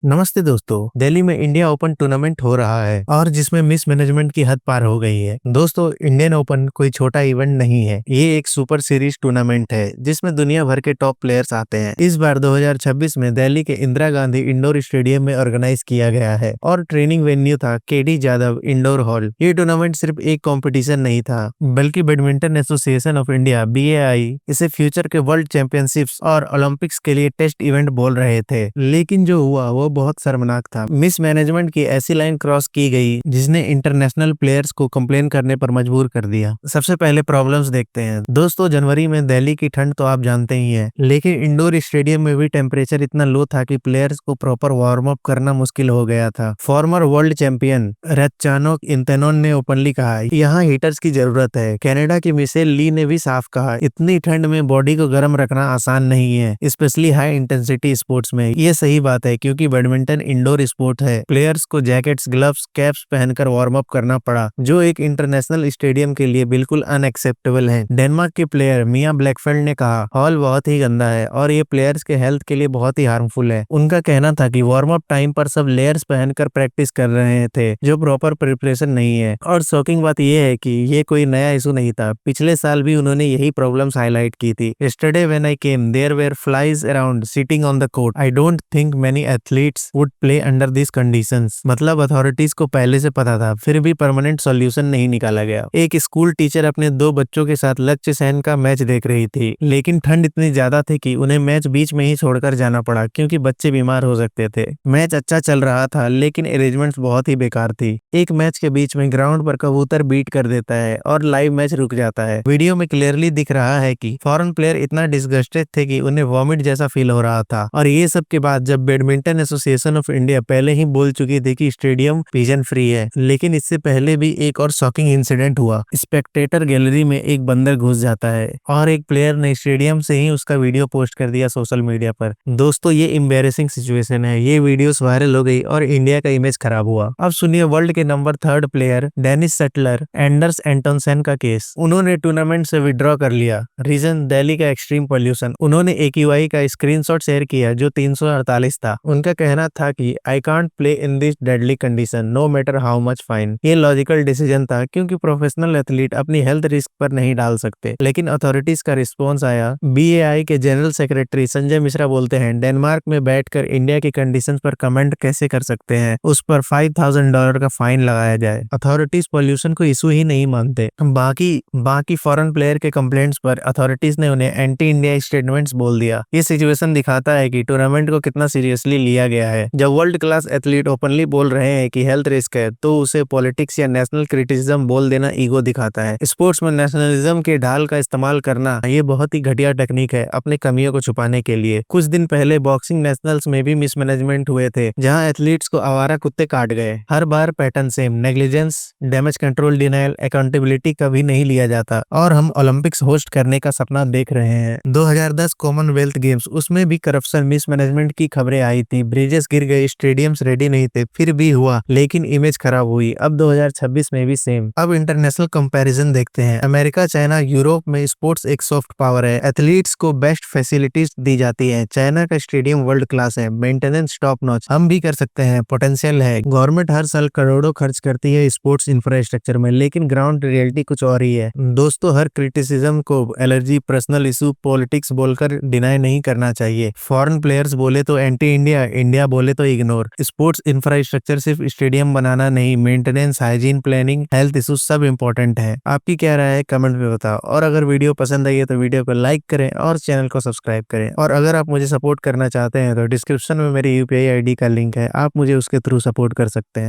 नमस्ते दोस्तों। दिल्ली में इंडिया ओपन टूर्नामेंट हो रहा है और जिसमें मिस मैनेजमेंट की हद पार हो गई है। दोस्तों, इंडियन ओपन कोई छोटा इवेंट नहीं है, ये एक सुपर सीरीज टूर्नामेंट है जिसमें दुनिया भर के टॉप प्लेयर्स आते हैं। इस बार 2026 में दिल्ली के इंदिरा गांधी इंडोर स्टेडियम में ऑर्गेनाइज किया गया है और ट्रेनिंग वेन्यू था केडी जादव इंडोर हॉल। ये टूर्नामेंट सिर्फ एक कॉम्पिटिशन नहीं था, बल्कि badminton association of India (BAI) इसे फ्यूचर के वर्ल्ड चैंपियनशिप्स और ओलंपिक्स के लिए टेस्ट इवेंट बोल रहे थे। लेकिन जो हुआ वो बहुत शर्मनाक था। मिस मैनेजमेंट की ऐसी लाइन क्रॉस की गई जिसने इंटरनेशनल प्लेयर्स को कंप्लेन करने पर मजबूर कर दिया। सबसे पहले प्रॉब्लम्स देखते हैं। दोस्तों, जनवरी में दिल्ली की ठंड तो आप जानते ही हैं, लेकिन इंडोर स्टेडियम में भी टेम्परेचर इतना लो था कि प्लेयर्स को प्रॉपर वार्म अप करना मुश्किल हो गया था। फॉर्मर वर्ल्ड चैंपियन रत्चानोक इंतेनोन ने ओपनली कहा, यहाँ हीटर्स की जरूरत है। कनाडा की मिशेल ली ने भी साफ कहा, इतनी ठंड में बॉडी को गर्म रखना आसान नहीं है, स्पेशली हाई इंटेंसिटी स्पोर्ट्स में। ये सही बात है क्योंकि बैडमिंटन इंडोर स्पोर्ट है। प्लेयर्स को जैकेट्स, ग्लव्स, कैप्स पहनकर वार्म अप करना पड़ा, जो एक इंटरनेशनल स्टेडियम के लिए बिल्कुल अनएक्सेप्टेबल है। डेनमार्क के प्लेयर मिया ब्लैकफील्ड ने कहा, हॉल बहुत ही गंदा है और ये प्लेयर्स के हेल्थ के लिए बहुत ही हार्मफुल है। उनका कहना था कि वार्म अप टाइम पर सब लेयर्स पहनकर प्रैक्टिस कर रहे थे, जो प्रॉपर प्रिपरेशन नहीं है। और शॉकिंग बात यह है कि ये कोई नया इशू नहीं था, पिछले साल भी उन्होंने यही प्रॉब्लम्स हाईलाइट की थी। Yesterday when I came, there were flies around sitting on the court. I don't think many athletes would play under these conditions. मतलब अथॉरिटीज को पहले से पता था, फिर भी परमानेंट सॉल्यूशन नहीं निकाला गया। एक स्कूल टीचर अपने 2 बच्चों के साथ लक्ष्य सेन का मैच देख रही थी, लेकिन ठंड इतनी ज्यादा थी कि उन्हें मैच बीच में ही छोड़कर जाना पड़ा क्योंकि बच्चे बीमार हो सकते थे। मैच अच्छा चल रहा था लेकिन अरेंजमेंट्स बहुत ही बेकार थी। एक मैच के बीच में ग्राउंड पर कबूतर बीट कर देता है और लाइव मैच रुक जाता है। वीडियो में क्लियरली दिख रहा है कि फॉरेन प्लेयर इतना डिस्गस्टेड थे कि उन्हें वॉमिट जैसा फील हो रहा था। और ये सब के बाद जब बैडमिंटन एसोसिएशन ऑफ इंडिया पहले ही बोल चुकी थी कि स्टेडियम पिजन फ्री है। लेकिन इससे पहले भी एक और शॉकिंग इंसिडेंट हुआ। स्पेक्टेटर गैलरी में एक बंदर घुस जाता है और एक प्लेयर ने स्टेडियम से ही उसका वीडियो पोस्ट कर दिया सोशल मीडिया पर। दोस्तों, ये एम्बैरेसिंग सिचुएशन है। ये वीडियोस वायरल हो गई और इंडिया का इमेज खराब हुआ। अब सुनिए वर्ल्ड के number 3 player Danish shuttler Anders Antonsen का केस। उन्होंने टूर्नामेंट से विड्रॉ कर लिया। रीजन दिल्ली का एक्सट्रीम पोल्यूशन। उन्होंने AQI का स्क्रीनशॉट शेयर किया जो 348 था। उनका कहना था कि I can't play in this deadly condition no matter how much fine. ये लॉजिकल डिसीजन था क्योंकि प्रोफेशनल एथलीट अपनी हेल्थ रिस्क पर नहीं डाल सकते। लेकिन अथॉरिटीज का रिस्पॉन्स आया। BAI के जनरल सेक्रेटरी संजय मिश्रा बोलते हैं, डेनमार्क में बैठकर इंडिया की कंडीशन पर कमेंट कैसे कर सकते हैं, उस पर $5000 का फाइन लगाया जाए। अथॉरिटीज पोल्यूशन को इशू ही नहीं मानते। बाकी फॉरेन प्लेयर के कंप्लेंट्स पर अथॉरिटीज ने उन्हें एंटी इंडिया स्टेटमेंट्स बोल दिया। ये सिचुएशन दिखाता है कि टूर्नामेंट को कितना सीरियसली लिया गया है। जब वर्ल्ड क्लास एथलीट ओपनली बोल रहे हैं कि हेल्थ रिस्क है, तो उसे पॉलिटिक्स या नेशनल क्रिटिसिज्म बोल देना ईगो दिखाता है। स्पोर्ट्स में नेशनलिज्म के ढाल का इस्तेमाल करना ये बहुत ही घटिया टेक्निक है अपने कमियों को छुपाने के लिए। कुछ दिन पहले बॉक्सिंग नेशनल्स में भी मिसमैनेजमेंट हुए थे, जहां एथलीट्स को आवारा कुत्ते काट गए। हर बार pattern same, negligence, damage control, denial, accountability कभी नहीं लिया जाता। और हम ओलंपिक्स होस्ट करने का सपना देख रहे हैं। 2010 कॉमनवेल्थ गेम्स, उसमें भी करप्शन मिसमैनेजमेंट की खबरें आई थी। ब्रिजेस गिर गए, स्टेडियम्स रेडी नहीं थे, फिर भी हुआ, लेकिन इमेज खराब हुई। अब 2026 में भी सेम। अब इंटरनेशनल कंपैरिजन देखते हैं। अमेरिका, चाइना, यूरोप में स्पोर्ट्स एक सॉफ्ट पावर है। एथलीट्स को बेस्ट फैसिलिटीज दी जाती है। चाइना का स्टेडियम वर्ल्ड क्लास है, मेंटेनेंस टॉप नॉच। हम भी कर सकते हैं, पोटेंशियल है। गवर्नमेंट हर साल करोड़ों खर्च करती है स्पोर्ट्स इंफ्रास्ट्रक्चर में, लेकिन ग्राउंड रियलिटी कुछ और ही है। दोस्तों, हर क्रिटिसिज्म को एलर्जी, पर्सनल इशू, पॉलिटिक्स बोलकर डिनाई नहीं करना चाहिए। फॉरेन प्लेयर्स बोले तो एंटी इंडिया, इंडिया बोले तो इग्नोर। स्पोर्ट्स इंफ्रास्ट्रक्चर सिर्फ स्टेडियम बनाना नहीं, maintenance, hygiene, planning, health issue सब इंपॉर्टेंट है। आपकी क्या राय है कमेंट में बताओ। और अगर वीडियो पसंद आई है तो वीडियो को लाइक करें और चैनल को सब्सक्राइब करें। और अगर आप मुझे सपोर्ट करना चाहते हैं तो डिस्क्रिप्शन में मेरी UPI ID का लिंक है, आप मुझे उसके थ्रू सपोर्ट कर सकते हैं।